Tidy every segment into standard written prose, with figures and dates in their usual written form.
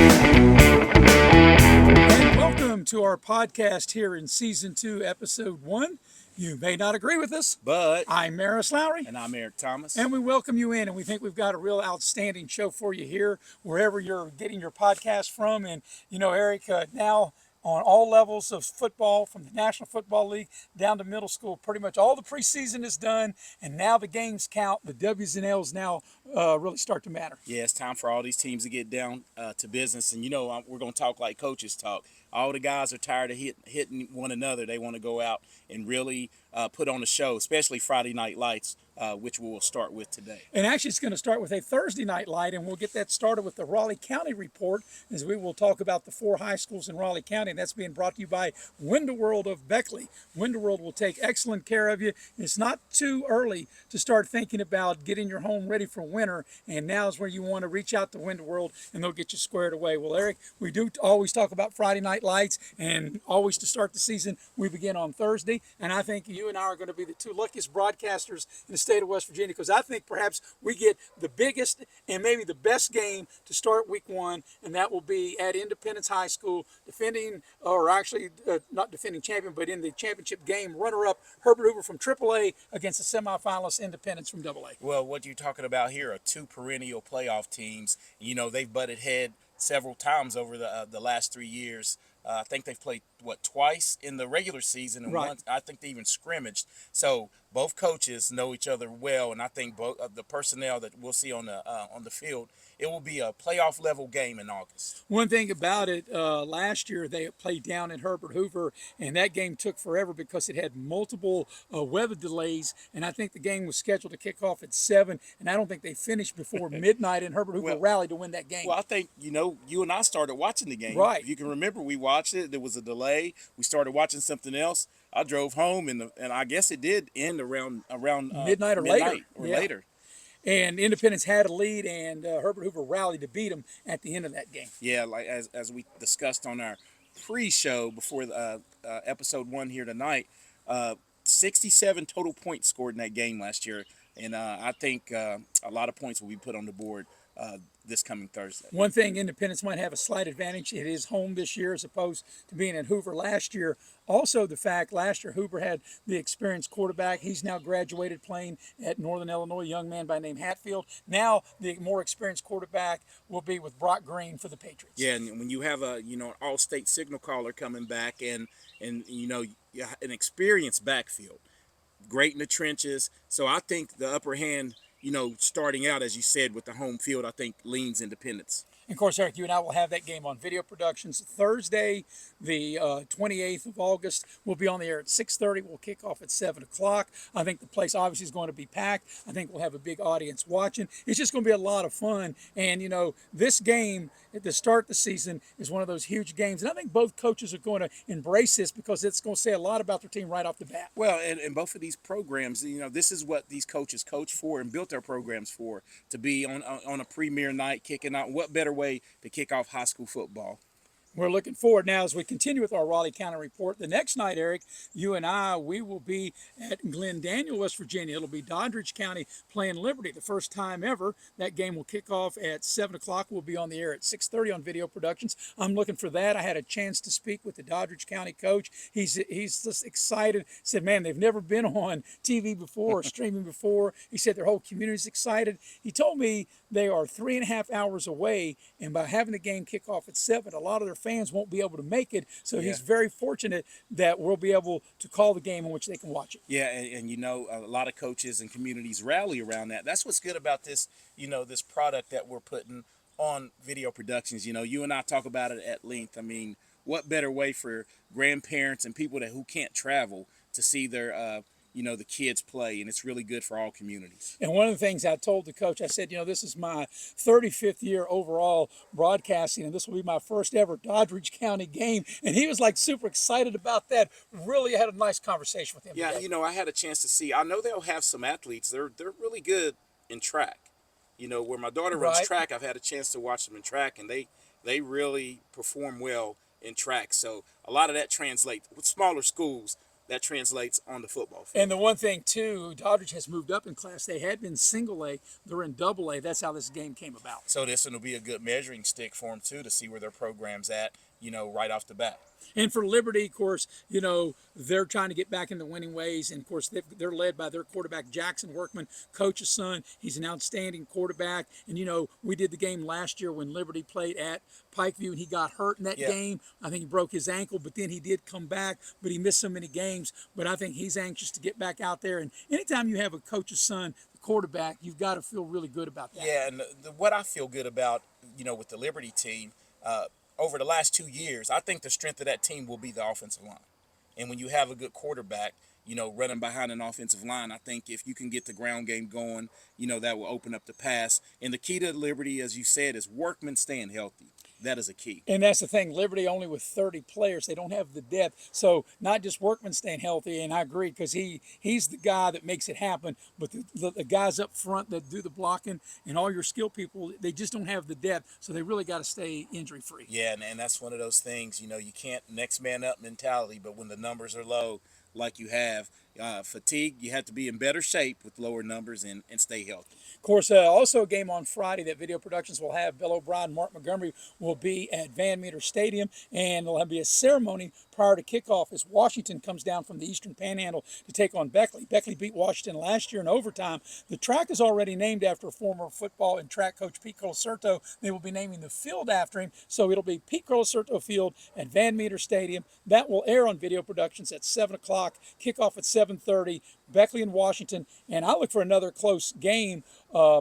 And welcome to our podcast here in Season 2, Episode 1. You may not agree with us, But I'm Maris Lowery. and I'm Eric Thomas. And we welcome you in, and we think we've got a real outstanding show for you here, wherever you're getting your podcast from. And, you know, Eric, now on all levels of football, from the National Football League down to middle school, pretty much all the preseason is done, and now the games count. The W's and L's now really start to matter. Yeah, it's time for all these teams to get down to business. And, we're going to talk like coaches talk. All the guys are tired of hitting one another. They want to go out and really put on a show, especially Friday Night Lights, which we will start with today. And actually, it's going to start with a Thursday night light, and we'll get that started with the Raleigh County report, as we will talk about the 4 high schools in Raleigh County, and that's being brought to you by Window-World of Beckley. Window-World will take excellent care of you. It's not too early to start thinking about getting your home ready for winter, and now is where you want to reach out to Window-World, and they'll get you squared away. Well, Eric, we do always talk about Friday night lights, and always to start the season, we begin on Thursday, and I think you and I are going to be the 2 luckiest broadcasters in the state of West Virginia, because I think perhaps we get the biggest and maybe the best game to start week 1, and that will be at Independence High School, defending, or actually not defending champion, but in the championship game, runner-up Herbert Hoover from AAA against the semifinalist Independence from AA. Well, what you're talking about here are 2 perennial playoff teams. They've butted head several times over the last 3 years. I think they've played, twice in the regular season, and Right. once I think they even scrimmaged. So both coaches know each other well, and I think both the personnel that we'll see on the field, it will be a playoff level game in August. One thing about it, last year they played down at Herbert Hoover, and that game took forever because it had multiple weather delays, and I think the game was scheduled to kick off at 7, and I don't think they finished before midnight, and Herbert Hoover rallied to win that game. Well, I think, you and I started watching the game. Right. If you can remember, we watched it. There was a delay. We started watching something else. I drove home, and I guess it did end around Midnight or later. Yeah. later. And Independence had a lead, and Herbert Hoover rallied to beat them at the end of that game. Yeah, like as we discussed on our pre-show before episode 1 here tonight, 67 total points scored in that game last year, and I think a lot of points will be put on the board this coming Thursday. One thing, Independence might have a slight advantage. It is home this year as opposed to being at Hoover last year. Also, the fact last year Hoover had the experienced quarterback. He's now graduated playing at Northern Illinois, a young man by name Hatfield. Now the more experienced quarterback will be with Brock Green for the Patriots. Yeah, and when you have an all-state signal caller coming back and an experienced backfield, great in the trenches. So I think the upper hand, starting out, as you said, with the home field, I think leans Independence. And of course, Eric, you and I will have that game on Video Productions Thursday, the 28th of August. We'll be on the air at 6:30. We'll kick off at 7 o'clock. I think the place obviously is going to be packed. I think we'll have a big audience watching. It's just going to be a lot of fun. And, this game at the start of the season is one of those huge games. And I think both coaches are going to embrace this because it's going to say a lot about their team right off the bat. Well, and both of these programs, this is what these coaches coach for and built their programs for, to be on a premier night kicking out. What better way to kick off high school football? We're looking forward now as we continue with our Raleigh County report. The next night, Eric, you and I, we will be at Glen Daniel, West Virginia. It'll be Doddridge County playing Liberty, the first time ever. That game will kick off at 7 o'clock. We'll be on the air at 6:30 on Video Productions. I'm looking for that. I had a chance to speak with the Doddridge County coach. He's just excited. He said, man, they've never been on TV before or streaming before. He said their whole community's excited. He told me they are 3.5 hours away, and by having the game kick off at 7, a lot of their fans won't be able to make it. So he's very fortunate that we'll be able to call the game in which they can watch it. Yeah, and a lot of coaches and communities rally around that. That's what's good about this, this product that we're putting on Video Productions. You and I talk about it at length. I mean, what better way for grandparents and people who can't travel to see their the kids play, and it's really good for all communities. And one of the things I told the coach, I said, this is my 35th year overall broadcasting, and this will be my first ever Doddridge County game. And he was like super excited about that. Really had a nice conversation with him. Yeah, today. I had a chance to see. I know they'll have some athletes. They're really good in track. Where my daughter runs track, I've had a chance to watch them in track, and they really perform well in track. So a lot of that translates with smaller schools. that translates on the football field. And the one thing too, Doddridge has moved up in class. They had been single A, they're in double A. That's how this game came about. So this one will be a good measuring stick for them too, to see where their program's at, right off the bat. And for Liberty, of course, they're trying to get back in the winning ways. And of course, they're led by their quarterback, Jackson Workman, coach's son. He's an outstanding quarterback. And, we did the game last year when Liberty played at Pikeview and he got hurt in that game. I think he broke his ankle, but then he did come back, but he missed so many games. But I think he's anxious to get back out there. And anytime you have a coach's son, the quarterback, you've got to feel really good about that. Yeah, and what I feel good about, with the Liberty team, over the last 2 years, I think the strength of that team will be the offensive line. And when you have a good quarterback, running behind an offensive line, I think if you can get the ground game going, that will open up the pass. And the key to Liberty, as you said, is Workman staying healthy. That is a key. And that's the thing. Liberty only with 30 players. They don't have the depth. So not just Workman staying healthy, and I agree because he's the guy that makes it happen. But the guys up front that do the blocking and all your skill people, they just don't have the depth. So they really got to stay injury free. Yeah, and that's one of those things. You can't next man up mentality. But when the numbers are low, like you have, fatigue, you have to be in better shape with lower numbers and stay healthy. Of course, also a game on Friday that Video Productions will have. Bill O'Brien, Mark Montgomery will be at Van Meter Stadium, and there'll be a ceremony prior to kickoff as Washington comes down from the Eastern Panhandle to take on Beckley. Beckley beat Washington last year in overtime. The track is already named after former football and track coach Pete Colasurto. They will be naming the field after him, so it'll be Pete Colasurto Field at Van Meter Stadium. That will air on Video Productions at 7 o'clock, kickoff at 7:30, Beckley and Washington, and I look for another close game.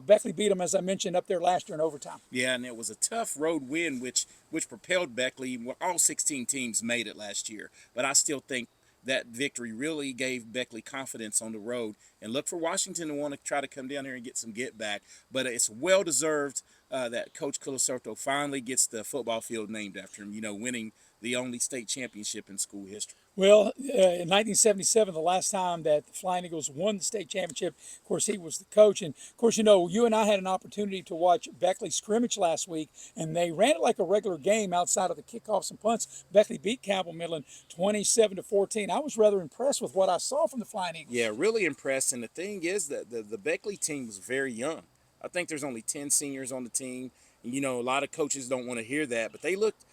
Beckley beat them, as I mentioned, up there last year in overtime. Yeah, and it was a tough road win, which propelled Beckley. Well, all 16 teams made it last year, but I still think that victory really gave Beckley confidence on the road. And look for Washington to want to try to come down here and get some get back. But it's well deserved that Coach Colasurto finally gets the football field named after him. Winning the only state championship in school history. Well, in 1977, the last time that the Flying Eagles won the state championship, of course, he was the coach. And, of course, you and I had an opportunity to watch Beckley scrimmage last week, and they ran it like a regular game outside of the kickoffs and punts. Beckley beat Cabell Midland 27-14. I was rather impressed with what I saw from the Flying Eagles. Yeah, really impressed. And the thing is that the Beckley team was very young. I think there's only 10 seniors on the team. And, a lot of coaches don't want to hear that, but they looked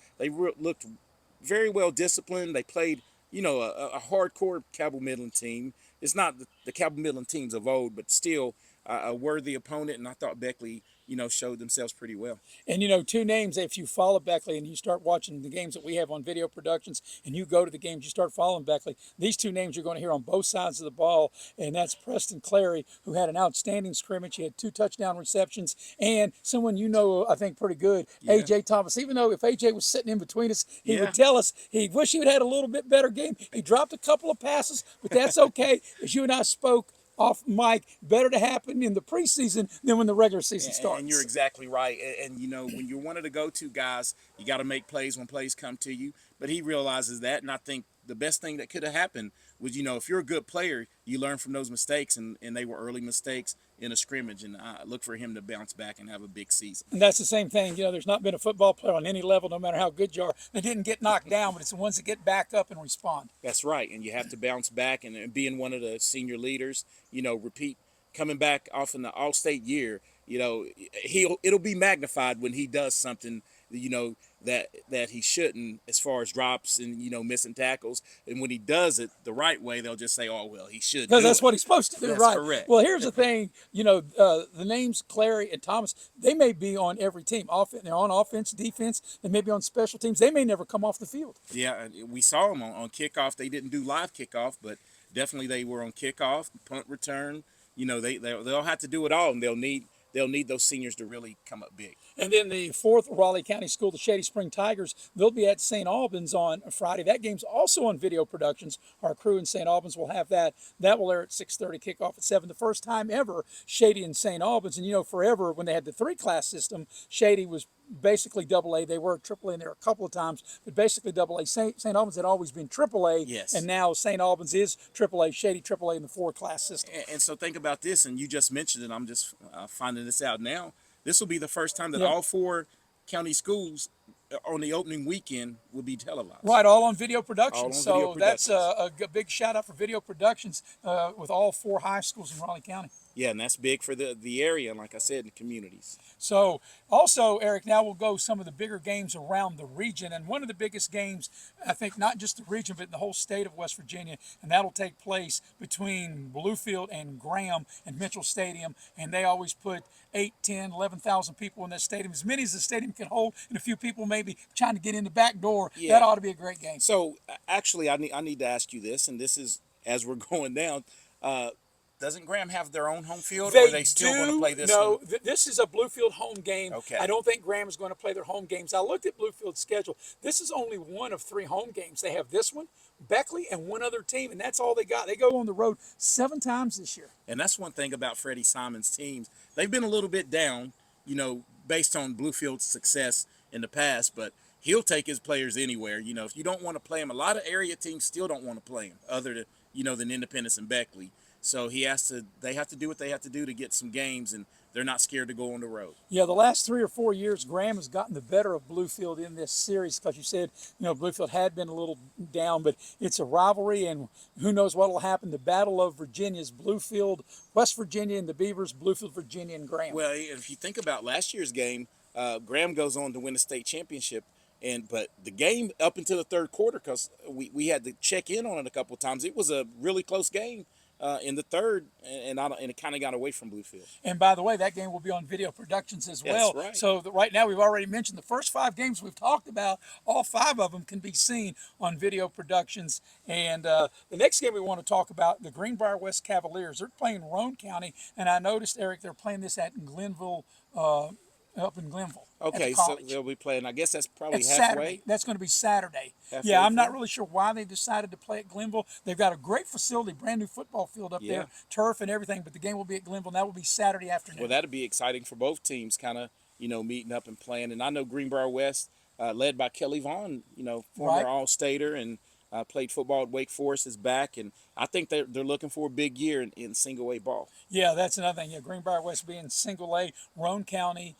very well disciplined. They played, a hardcore Cabell Midland team. It's not the Cabell Midland teams of old, but still a worthy opponent. And I thought Beckley, showed themselves pretty well. And, two names, if you follow Beckley and you start watching the games that we have on Video Productions and you go to the games, you start following Beckley, these two names you're going to hear on both sides of the ball, and that's Preston Clary, who had an outstanding scrimmage. He had 2 touchdown receptions, and someone I think pretty good, A.J. Thomas. Even though if A.J. was sitting in between us, he would tell us he wished he would have had a little bit better game. He dropped a couple of passes, but that's okay. As you and I spoke off mic, better to happen in the preseason than when the regular season starts. And you're exactly right. And when you're one of the go-to guys, you got to make plays when plays come to you. But he realizes that, and I think the best thing that could have happened was, if you're a good player, you learn from those mistakes, and they were early mistakes in a scrimmage, and I look for him to bounce back and have a big season. And that's the same thing. There's not been a football player on any level, no matter how good you are, that didn't get knocked down, but it's the ones that get back up and respond. That's right, and you have to bounce back, and being one of the senior leaders, repeat, coming back off in the all-state year, it'll be magnified when he does something, that he shouldn't, as far as drops and missing tackles. And when he does it the right way, they'll just say, "Oh well, he should." Because that's what he's supposed to do, that's right? Correct. Well, here's the thing. The names Clary and Thomas, they may be on every team. They're on offense, defense. They may be on special teams. They may never come off the field. Yeah, we saw them on kickoff. They didn't do live kickoff, but definitely they were on kickoff, punt return. They'll have to do it all, and they'll need those seniors to really come up big. And then the 4th Raleigh County School, the Shady Spring Tigers, they'll be at St. Albans on Friday. That game's also on Video Productions. Our crew in St. Albans will have that. That will air at 6:30, kickoff at 7. The first time ever, Shady and St. Albans. And, forever, when they had the 3-class system, Shady was basically AA. They were AAA in there a couple of times, but basically AA. St. Albans had always been AAA, yes. And now St. Albans is AAA, Shady AAA in the 4-class system. And so think about this, and you just mentioned it. I'm just finding this out now. This will be the first time that all 4 county schools on the opening weekend will be televised. Right, all on Video All Productions. on Video So that's Productions. a big shout out for Video Productions with all 4 high schools in Raleigh County. Yeah, and that's big for the area, and like I said, the communities. So also, Eric, now we'll go some of the bigger games around the region. And one of the biggest games, I think, not just the region, but in the whole state of West Virginia, and that'll take place between Bluefield and Graham and Mitchell Stadium. And they always put 8, 10, 11,000 people in that stadium, as many as the stadium can hold, and a few people maybe trying to get in the back door. Yeah. That ought to be a great game. So actually, I need to ask you this, and this is as we're going down. Doesn't Graham have their own home field, or are they still going to play this No, one? this is a Bluefield home game. Okay. I don't think Graham is going to play their home games. I looked at Bluefield's schedule. This is only one of 3 home games. They have this one, Beckley, and one other team, and that's all they got. They go on the road 7 times this year. And that's one thing about Freddie Simon's teams. They've been a little bit down, based on Bluefield's success in the past, but he'll take his players anywhere. If you don't want to play him, a lot of area teams still don't want to play him, other than Independence and Beckley. So they have to do what they have to do to get some games, and they're not scared to go on the road. Yeah, the last 3 or 4 years, Graham has gotten the better of Bluefield in this series because you said, Bluefield had been a little down, but it's a rivalry, and who knows what will happen. The Battle of Virginia's Bluefield, West Virginia, and the Beavers, Bluefield, Virginia, and Graham. Well, if you think about last year's game, Graham goes on to win the state championship, but the game up until the third quarter, because we had to check in on it a couple of times, it was a really close game. In the third, and it kind of got away from Bluefield. And by the way, that game will be on Video Productions as well. That's right. So right now, we've already mentioned the first 5 games we've talked about. All 5 of them can be seen on Video Productions. And the next game we want to talk about, the Greenbrier West Cavaliers. They're playing Roane County, and I noticed, Eric, they're playing this at Glenville. Up in Glenville. Okay, so they'll be playing. I guess that's probably it's halfway. Saturday. That's going to be Saturday. Halfway yeah, I'm not through. really sure why they decided to play at Glenville. They've got a great facility, brand new football field up there, turf and everything. But the game will be at Glenville, and that will be Saturday afternoon. Well, that'll be exciting for both teams, kind of meeting up and playing. And I know Greenbrier West, led by Kelly Vaughn, former Right. All-Stater and played football at Wake Forest, is back, and I think they're looking for a big year in single A ball. Yeah, that's another thing. Yeah, Greenbrier West being single A, Roane County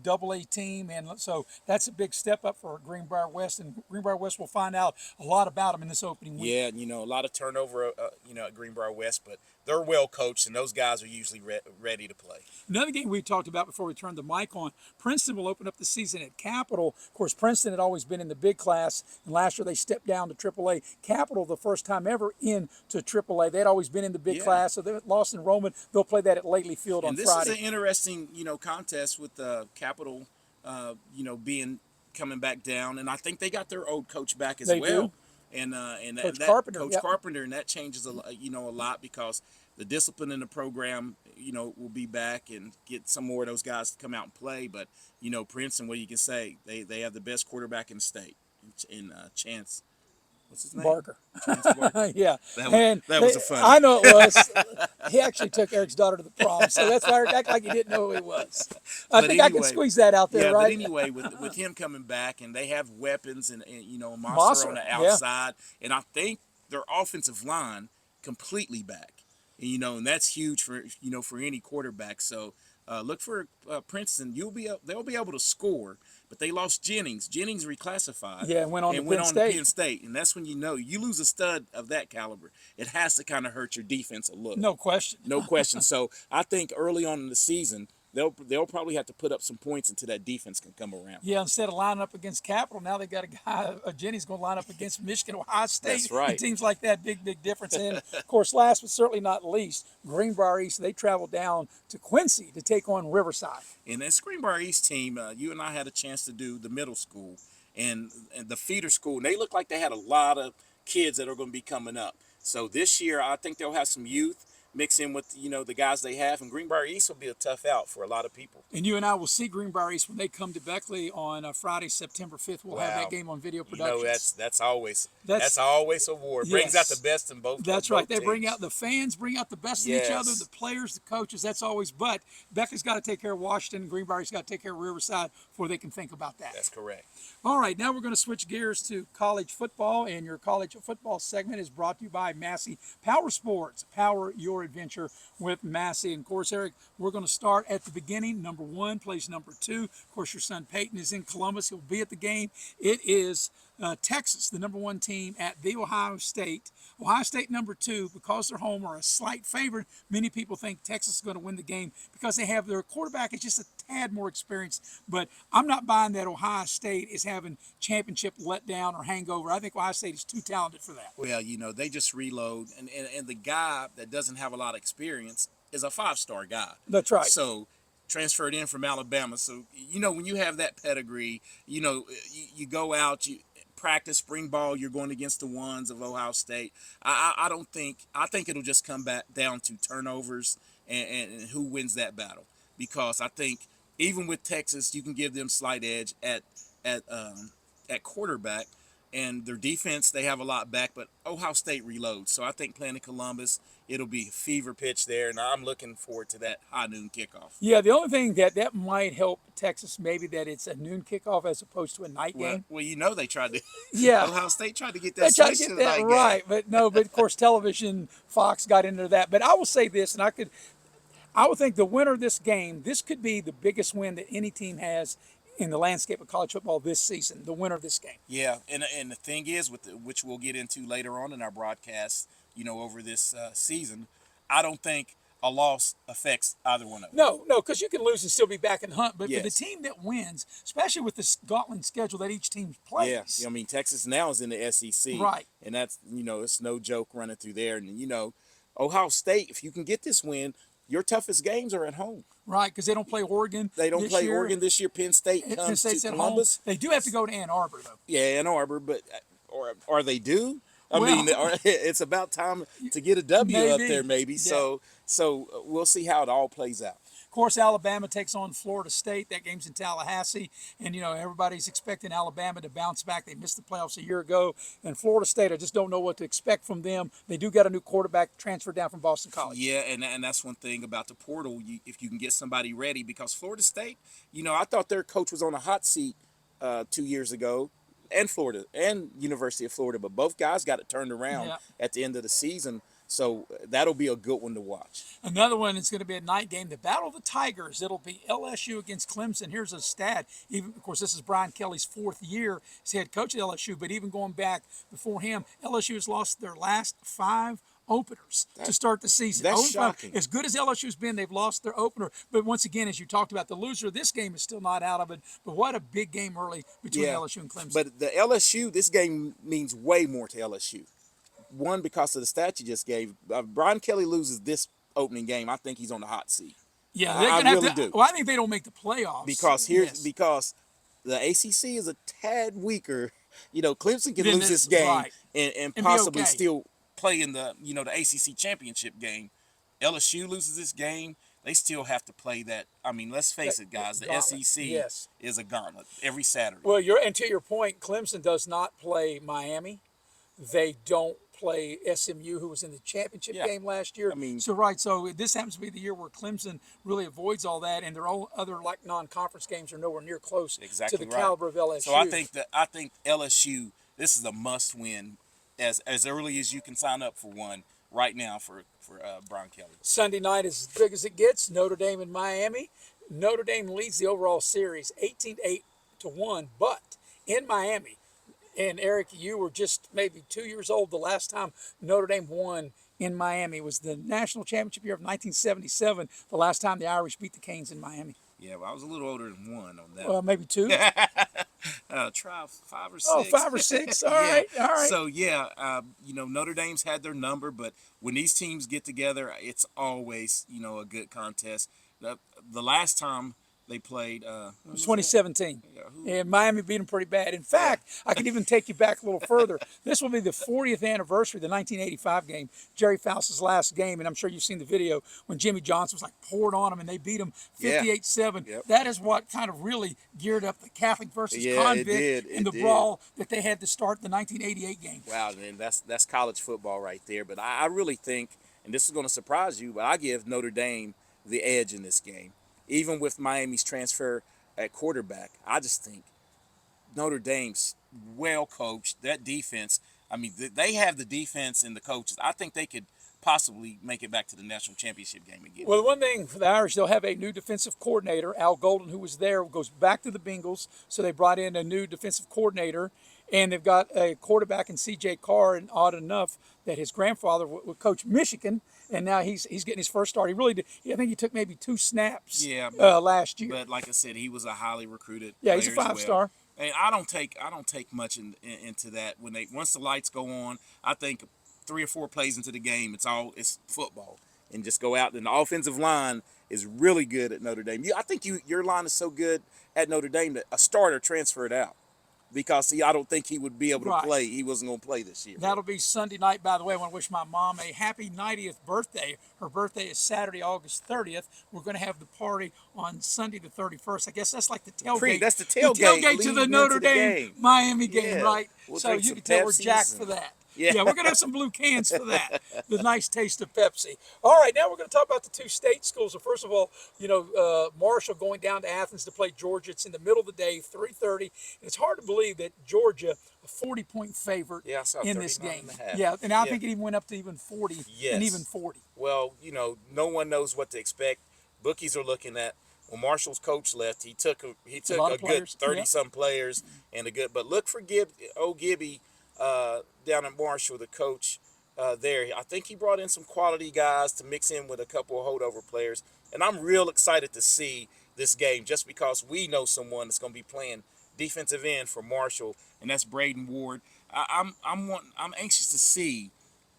double A team, and so that's a big step up for Greenbrier West. And Greenbrier West will find out a lot about them in this opening week. Yeah, and a lot of turnover, at Greenbrier West, but they're well coached, and those guys are usually ready to play. Another game we talked about before we turned the mic on, Princeton will open up the season at Capital. Of course, Princeton had always been in the big class, and last year they stepped down to AAA. Capital, the first time ever into AAA. They'd always been in the big class, so they lost enrollment. They'll play that at Lately Field on Friday. And this is an interesting, contest with Capital, being coming back down, and I think they got their old coach back as well. They do. And Coach Carpenter, Coach yep. Carpenter, and that changes a lot because the discipline in the program, will be back and get some more of those guys to come out and play. But Princeton, what you can say, they have the best quarterback in the state, in Chance. What's his name? Barker. Chance Barker. Yeah. That was a fun. I know it was. He actually took Eric's daughter to the prom, so that's why Eric acted like he didn't know who he was. I think I can squeeze that out there, yeah, right? But anyway, with him coming back, and they have weapons, and Monster on the outside, and I think their offensive line completely back, and that's huge for any quarterback. So look for Princeton. They'll be able to score. But they lost Jennings. Jennings reclassified. Yeah, and went on to Penn State. And that's when you lose a stud of that caliber. It has to kind of hurt your defense a little. No question. No question. So I think early on in the season, they'll probably have to put up some points until that defense can come around. Yeah, instead of lining up against Capital, now they got a guy, Jenny's going to line up against Michigan, Ohio State. That's right. And teams like that, big difference. And, of course, last but certainly not least, Greenbrier East, they travel down to Quincy to take on Riverside. And this Greenbrier East team, you and I had a chance to do the middle school and the feeder school, and they look like they had a lot of kids that are going to be coming up. So this year, I think they'll have some youth mix in with the guys they have, and Greenbrier East will be a tough out for a lot of people. And you and I will see Greenbrier East when they come to Beckley on Friday, September 5th. We'll have that game on Video Productions. That's always a war. It brings out the best in both. That's right. They teams. bring out the fans, bring out the best in each other, the players, the coaches. That's always. But Beckley's got to take care of Washington. Greenbrier's got to take care of Riverside before they can think about that. That's correct. All right, now we're going to switch gears to college football, and your college football segment is brought to you by Massey Power Sports. Power your your adventure with Massey. And of course, Eric, we're going to start at the beginning. Number 1 plays number 2. Of course, your son Peyton is in Columbus. He'll be at the game. It is Texas, the number 1 team, at the Ohio State. Ohio State number 2, because they're home, are a slight favorite. Many people think Texas is going to win the game because they have their quarterback is just a tad more experienced. But I'm not buying that Ohio State is having championship letdown or hangover. I think Ohio State is too talented for that. Well, they just reload, and the guy that doesn't have a lot of experience is a 5-star guy. That's right. So transferred in from Alabama. So when you have that pedigree, you go out, you practice spring ball, you're going against the ones of Ohio State. I think it'll just come back down to turnovers and who wins that battle, because I think even with Texas, you can give them slight edge at quarterback, and their defense, they have a lot back, but Ohio State reloads. So I think playing in Columbus, it'll be a fever pitch there, and I'm looking forward to that high noon kickoff. Yeah, the only thing that might help Texas, maybe that it's a noon kickoff as opposed to a night game. Well, they tried to. Yeah, Ohio State tried to get they that tried to switch get to the that night right, game. but of course, television, Fox got into that. But I will say this, and I would think the winner of this game, this could be the biggest win that any team has in the landscape of college football this season, the winner of this game. Yeah, and the thing is, which we'll get into later on in our broadcast, over this season, I don't think a loss affects either one of them. No, because you can lose and still be back in the hunt. But for the Yes. team that wins, especially with this gauntlet schedule that each team plays. Yeah, Texas now is in the SEC. Right. And that's, it's no joke running through there. And, Ohio State, if you can get this win, your toughest games are at home. Right, because they don't play Oregon. They don't play year. Oregon this year. Penn State Penn comes State's to at Columbus. home. They do have to go to Ann Arbor, though. Yeah, Ann Arbor, but or they do. Well, It's about time to get a W up maybe. there, maybe. Yeah. So we'll see how it all plays out. Of course, Alabama takes on Florida State. That game's in Tallahassee. And, everybody's expecting Alabama to bounce back. They missed the playoffs a year ago. And Florida State, I just don't know what to expect from them. They do got a new quarterback transferred down from Boston College. Yeah, and that's one thing about the portal. If you can get somebody ready, because Florida State, I thought their coach was on a hot seat 2 years ago, and Florida and University of Florida, but both guys got it turned around at the end of the season. So that'll be a good one to watch. Another one is going to be a night game, the Battle of the Tigers. It'll be LSU against Clemson. Here's a stat. Of course, this is Brian Kelly's 4th year as head coach at LSU, but even going back before him, LSU has lost their last 5 openers to start the season. That's shocking. As good as LSU's been, they've lost their opener. But once again, as you talked about, the loser of this game is still not out of it. But what a big game early between LSU and Clemson. But the LSU, this game means way more to LSU. One, because of the stat you just gave. Brian Kelly loses this opening game, I think he's on the hot seat. Yeah, I really do. Well, I think they don't make the playoffs. Because the ACC is a tad weaker. Clemson can Then lose this it's game right. and be possibly okay. still play in the the ACC championship game. LSU loses this game, they still have to play that. I mean, let's face it, guys. The Gauntlet. SEC Yes. is a gauntlet every Saturday. Well, and to your point, Clemson does not play Miami. They don't play SMU, who was in the championship game last year. I mean, so this happens to be the year where Clemson really avoids all that, and their own other non-conference games are nowhere near close exactly to the right. caliber of LSU. So I think LSU, this is a must-win as early as you can sign up for one right now for Brian Kelly. Sunday night is as big as it gets. Notre Dame and Miami. Notre Dame leads the overall series 18-8-1, but in Miami. And Eric, you were just maybe 2 years old the last time Notre Dame won in Miami. It was the national championship year of 1977, the last time the Irish beat the Canes in Miami. Yeah, well, I was a little older than one on that. Well, maybe 2. Try 5 or 6. Oh, 5 or 6. All right. So, Notre Dame's had their number, but when these teams get together, it's always, a good contest. The last time they played, it was 2017. Yeah, And Miami beat them pretty bad. In fact, I can even take you back a little further. This will be the 40th anniversary of the 1985 game, Jerry Faust's last game. And I'm sure you've seen the video when Jimmy Johnson was poured on them and they beat them 58-7. Yep. That is what kind of really geared up the Catholic versus convict in the brawl that they had to start the 1988 game. Wow, man, that's college football right there. But I really think, and this is going to surprise you, but I give Notre Dame the edge in this game. Even with Miami's transfer at quarterback, I just think Notre Dame's well coached. That defense, I mean, they have the defense and the coaches. I think they could possibly make it back to the national championship game again. Well, the one thing for the Irish, they'll have a new defensive coordinator. Al Golden, who was there, goes back to the Bengals. So they brought in a new defensive coordinator. And they've got a quarterback in C.J. Carr, and odd enough that his grandfather would coach Michigan, and now he's getting his first start. He really did. I think he took maybe 2 snaps last year. But like I said, he was a highly recruited Yeah, he's a player as 5-star. well. And I don't take much into that. When once the lights go on, I think 3 or 4 plays into the game, it's football, and just go out. And the offensive line is really good at Notre Dame. I think your line is so good at Notre Dame that a starter transferred out, because I don't think he would be able to play. He wasn't going to play this year. That'll be Sunday night, by the way. I want to wish my mom a happy 90th birthday. Her birthday is Saturday, August 30th. We're going to have the party on Sunday the 31st. I guess that's like the tailgate. That's the tailgate. The tailgate to the Notre Dame Miami game, right? We'll so you can tell we're jacked for that. Yeah, we're going to have some blue cans for that. The nice taste of Pepsi. All right, now we're going to talk about the 2 state schools. So first of all, Marshall going down to Athens to play Georgia. It's in the middle of the day, 3:30. And it's hard to believe that Georgia, a 40-point favorite in this game. Yeah, and I think it even went up to even 40 and even 40. Well, no one knows what to expect. Bookies are looking at, when Marshall's coach left, he took a good 30-some players and but look for Gibby down at Marshall, the coach there. I think he brought in some quality guys to mix in with a couple of holdover players, and I'm real excited to see this game just because we know someone that's going to be playing defensive end for Marshall, and that's Braden Ward. I'm anxious to see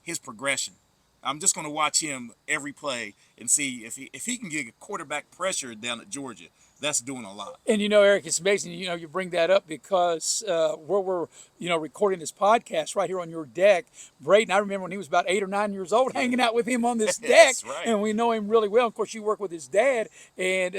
his progression. I'm just going to watch him every play and see if he can get a quarterback pressure down at Georgia. That's doing a lot. And Eric, it's amazing. You bring that up because where we're recording this podcast right here on your deck, Braden. I remember when he was about 8 or 9 years old, hanging out with him on this deck, That's right. And we know him really well. Of course, you work with his dad, and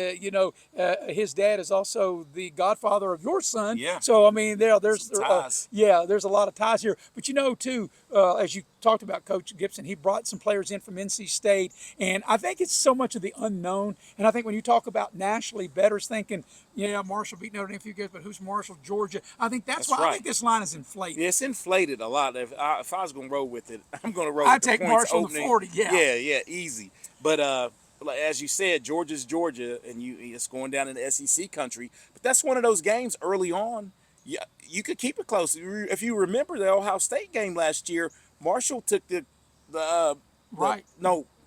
his dad is also the godfather of your son. Yeah. So I mean, there's ties. There's a lot of ties here. But too, as you talked about, Coach Gibson, he brought some players in from NC State, and I think it's so much of the unknown. And I think when you talk about nationally bettors thinking, Marshall beat Notre Dame a few years, but who's Marshall, Georgia? I think that's why right. I think this line is inflated. Yeah, it's inflated a lot. If I was going to roll with it, I'm going to roll with the take points Marshall opening. to 40, Yeah, easy. But as you said, Georgia's Georgia, and it's going down in the SEC country. But that's one of those games early on. You could keep it close. If you remember the Ohio State game last year, Marshall took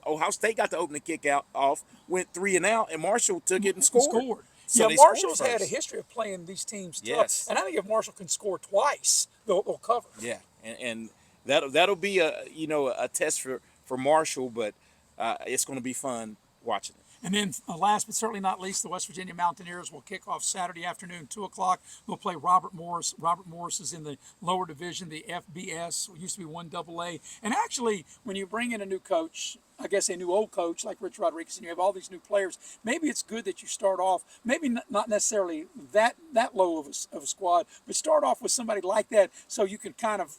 Ohio State got the opening kick off, went 3 and out, and Marshall took it and scored. So Marshall's had a history of playing these teams tough. Yes. And I think if Marshall can score twice, they'll cover. Yeah, and that'll be a test for Marshall, but it's going to be fun watching it. And then last but certainly not least, the West Virginia Mountaineers will kick off Saturday afternoon, 2 o'clock. They'll play Robert Morris. Robert Morris is in the lower division, the FBS, it used to be 1AA. And actually, when you bring in a new coach, I guess a new old coach like Rich Rodriguez, and you have all these new players, maybe it's good that you start off, maybe not necessarily that low of a squad, but start off with somebody like that so you can kind of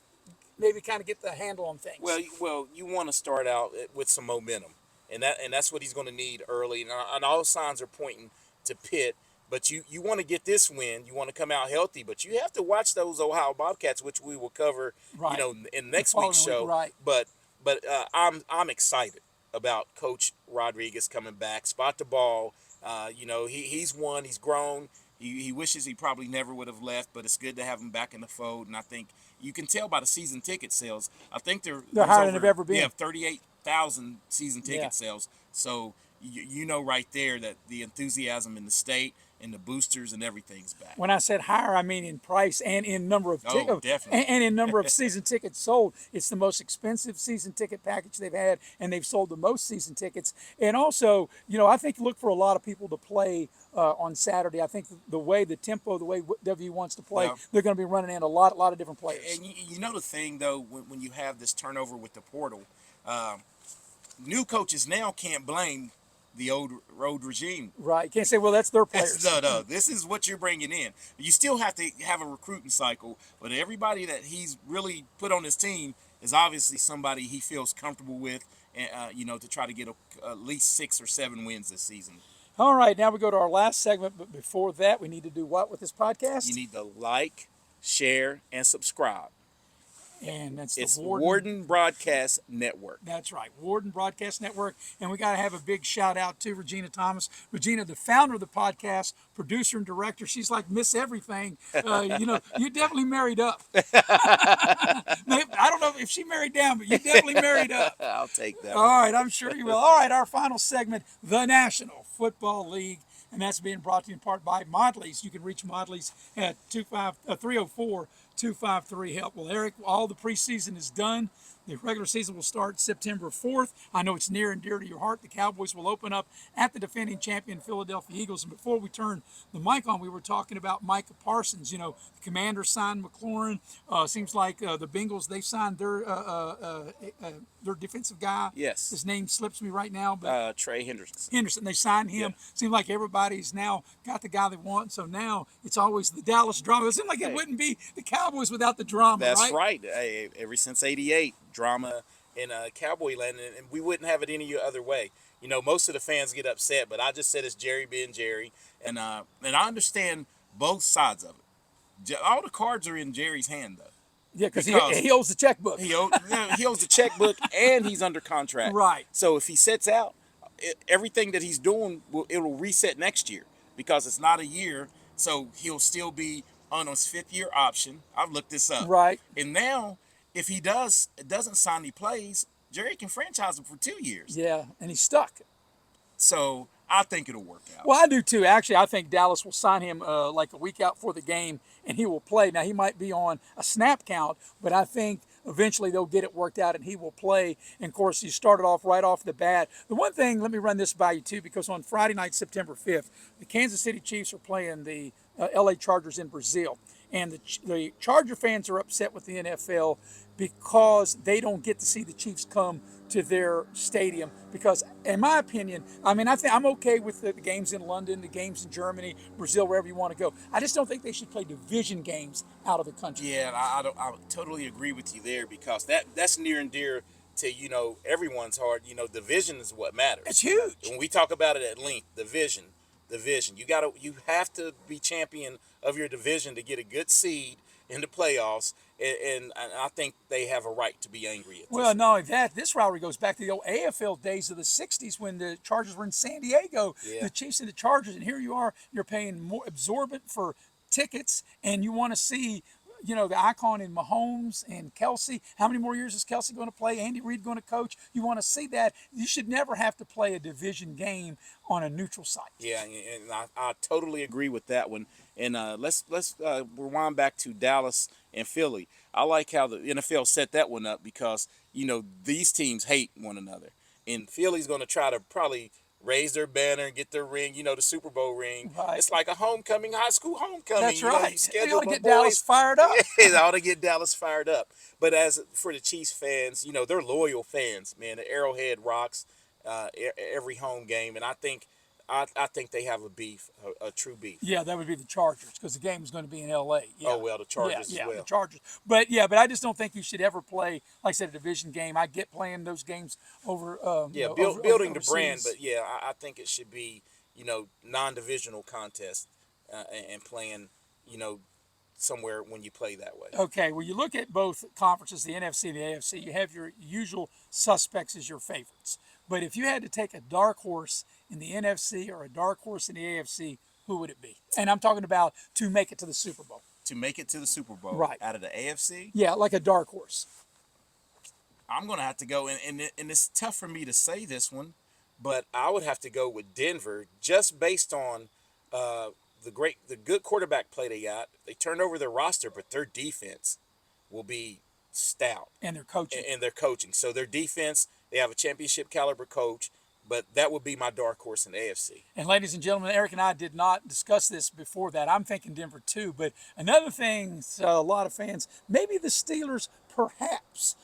get the handle on things. Well, you want to start out with some momentum. And that's what he's going to need early. And all signs are pointing to Pitt. But you want to get this win. You want to come out healthy. But you have to watch those Ohio Bobcats, which we will cover, in next week's show. Right. But I'm excited about Coach Rodriguez coming back. Spot the ball. He's won. He's grown. He wishes he probably never would have left, but it's good to have him back in the fold. And I think you can tell by the season ticket sales. I think they're higher than they've ever been. Yeah, 38,000 season ticket sales. So you know right there that the enthusiasm in the state and the boosters and everything's back. When I said higher, I mean in price and in number of tickets, definitely. and in number of season tickets sold. It's the most expensive season ticket package they've had, and they've sold the most season tickets. And also, I think look for a lot of people to play on Saturday. I think the tempo, the way W wants to play, they're going to be running in a lot of different players. And the thing though, when you have this turnover with the portal, new coaches now can't blame the old road regime. Right. You can't say, well, that's their players. No. This is what you're bringing in. You still have to have a recruiting cycle, but everybody that he's really put on his team is obviously somebody he feels comfortable with, to try to get at least 6 or 7 wins this season. All right. Now we go to our last segment, but before that, we need to do what with this podcast? You need to like, share, and subscribe. and that's the It's Warden. Warden Broadcast Network. That's right, Warden Broadcast Network. And we got to have a big shout out to Regina Thomas. Regina, the founder of the podcast, producer and director. She's like Miss Everything. You definitely married up. I don't know if she married down, but you definitely married up. I'll take that one. All right, I'm sure you will. All right, our final segment, the National Football League, and that's being brought to you in part by Modley's. You can reach Modley's at 304-253-HELP. Well, Eric, all the preseason is done. The regular season will start September 4th. I know it's near and dear to your heart. The Cowboys will open up at the defending champion Philadelphia Eagles. And before we turn the mic on, we were talking about Micah Parsons. The Commander signed McLaurin. Seems like the Bengals, they signed their defensive guy. Yes. His name slips me right now, but Trey Henderson. They signed him. Yeah. Seems like everybody's now got the guy they want. So now it's always the Dallas drama. It seems like it wouldn't be the Cowboys without the drama, That's right? right. Ever since '88, drama in Cowboy land, and we wouldn't have it any other way. Most of the fans get upset, but I just said it's Jerry being Jerry, and I understand both sides of it. All the cards are in Jerry's hand, though. Yeah, because he owes the checkbook. He owes the checkbook, and he's under contract. Right. So if he sets out, everything that he's doing, it'll reset next year because it's not a year. So he'll still be on his 5th-year option. I've looked this up. Right. And now, if he doesn't sign any plays, Jerry can franchise him for 2 years. Yeah, and he's stuck. So I think it'll work out. Well, I do too. Actually, I think Dallas will sign him like a week out for the game, and he will play. Now, he might be on a snap count, but I think eventually they'll get it worked out, and he will play. And, of course, he started off right off the bat. The one thing, let me run this by you, too, because on Friday night, September 5th, the Kansas City Chiefs are playing the L.A. Chargers in Brazil. And the Charger fans are upset with the NFL because they don't get to see the Chiefs come to their stadium. Because, in my opinion, I think I'm okay with the games in London, the games in Germany, Brazil, wherever you want to go. I just don't think they should play division games out of the country. Yeah, I totally agree with you there because that's near and dear to everyone's heart. Division is what matters. It's huge. When we talk about it at length, division. You have to be champion of your division to get a good seed in the playoffs, and I think they have a right to be angry at this. Well, not only that, this rivalry goes back to the old AFL days of the 60s when the Chargers were in San Diego, the Chiefs and the Chargers, and here you are, you're paying more absorbent for tickets, and you want to see the icon in Mahomes and Kelsey. How many more years is Kelsey going to play? Andy Reid going to coach? You want to see that. You should never have to play a division game on a neutral site. Yeah, and I totally agree with that one. And let's rewind back to Dallas and Philly. I like how the NFL set that one up because, these teams hate one another. And Philly's going to try to probably raise their banner and get their ring, the Super Bowl ring. Right. It's like a homecoming, high school homecoming. That's right. You ought to get Dallas fired up. It ought to get Dallas fired up. But as for the Chiefs fans, they're loyal fans, man. The Arrowhead rocks every home game, and I think they have a beef, a true beef. Yeah, that would be the Chargers because the game is going to be in L.A. Yeah. Oh, well, the Chargers yeah, as well. the Chargers. But I just don't think you should ever play, like I said, a division game. I get playing those games over. Building the brand, overseas. but I think it should be, non-divisional contest and playing, somewhere when you play that way. Okay, well, you look at both conferences, the NFC and the AFC, you have your usual suspects as your favorites. But if you had to take a dark horse in the NFC or a dark horse in the AFC, who would it be? And I'm talking about to make it to the Super Bowl. To make it to the Super Bowl, Right. Out of the AFC? Yeah, like a dark horse. I'm going to have to go, and it's tough for me to say this one, but I would have to go with Denver just based on the good quarterback play they got. They turned over their roster, but their defense will be stout. And their coaching. And their coaching. So their defense, they have a championship caliber coach, but that would be my dark horse in the AFC. And ladies and gentlemen, Eric and I did not discuss this before that. I'm thinking Denver too. But another thing, a lot of fans, maybe the Steelers, perhaps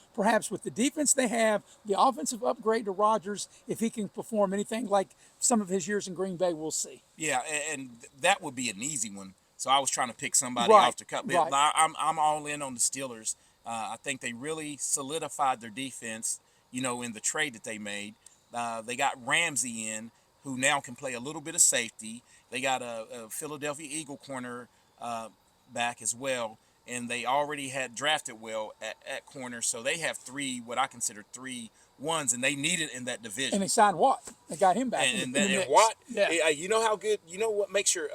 with the defense they have, the offensive upgrade to Rodgers, if he can perform anything like some of his years in Green Bay, we'll see. Yeah, and that would be an easy one. So I was trying to pick somebody Right, off the cup. right. I'm all in on the Steelers. I think they really solidified their defense, in the trade that they made. They got Ramsey in, who now can play a little bit of safety. They got a Philadelphia Eagle corner back as well. and they already had drafted well at corner, so they have three, what I consider 3-1s, and they need it in that division. And they signed Watt. They got him back in the mix. Watt, Yeah. you know how good, you know what makes your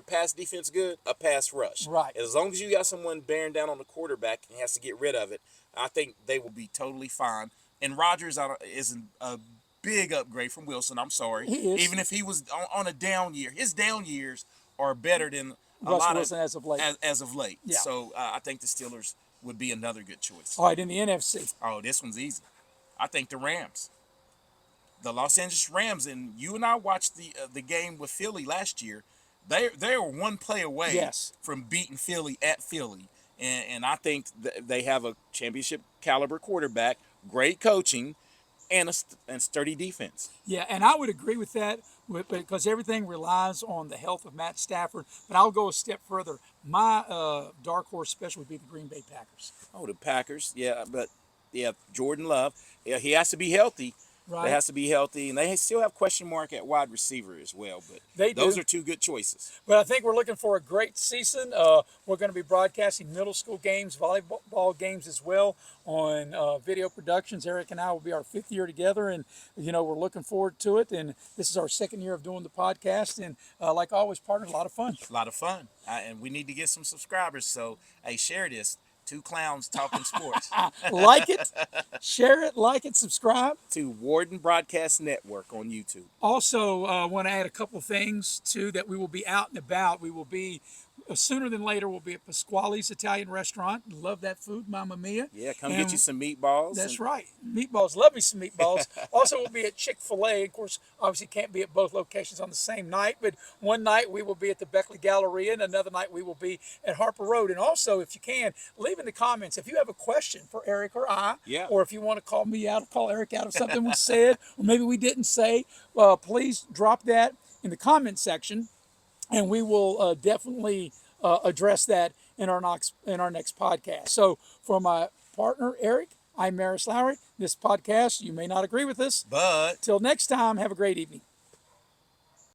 pass defense good? A pass rush. Right. As long as you got someone bearing down on the quarterback and has to get rid of it, I think they will be totally fine. And Rodgers isn't a big upgrade from Wilson. I'm sorry. He is. Even if he was on a down year, his down years are better than a Russell lot Wilson as of late. As of late. Yeah. So I think the Steelers would be another good choice. All right, in the NFC. Oh, this one's easy. I think the Rams. The Los Angeles Rams, and you and I watched the game with Philly last year. They were one play away from beating Philly at Philly, and I think they have a championship caliber quarterback, great coaching, and a sturdy defense. Yeah, and I would agree with that because everything relies on the health of Matt Stafford. But I'll go a step further. My dark horse special would be the Green Bay Packers. Oh, the Packers, yeah, but yeah, Jordan Love, yeah, he has to be healthy. Right. They has to be healthy, and they still have question mark at wide receiver as well. But those are two good choices. But I think we're looking for a great season. We're going to be broadcasting middle school games, volleyball games as well on video productions. Eric and I will be our 5th year together, and we're looking forward to it. And this is our 2nd year of doing the podcast, and like always, partner, a lot of fun. A lot of fun, and we need to get some subscribers. So hey, share this. 2 clowns talking sports. Like it, share it, like it, subscribe. To Warden Broadcast Network on YouTube. Also, want to add a couple things, too, that we will be out and about. We will be, sooner than later, we'll be at Pasquale's Italian Restaurant. Love that food, Mamma Mia. Yeah, come get you some meatballs. That's right. Meatballs. Love me some meatballs. Also, we'll be at Chick-fil-A. Of course, obviously can't be at both locations on the same night, but one night we will be at the Beckley Galleria, and another night we will be at Harper Road. And also, if you can, leave in the comments if you have a question for Eric or I, or if you want to call me out or call Eric out of something we said, or maybe we didn't say, please drop that in the comment section, and we will definitely address that in our next podcast. So for my partner, Eric, I'm Maris Lowery. This podcast, you may not agree with us. But till next time, have a great evening.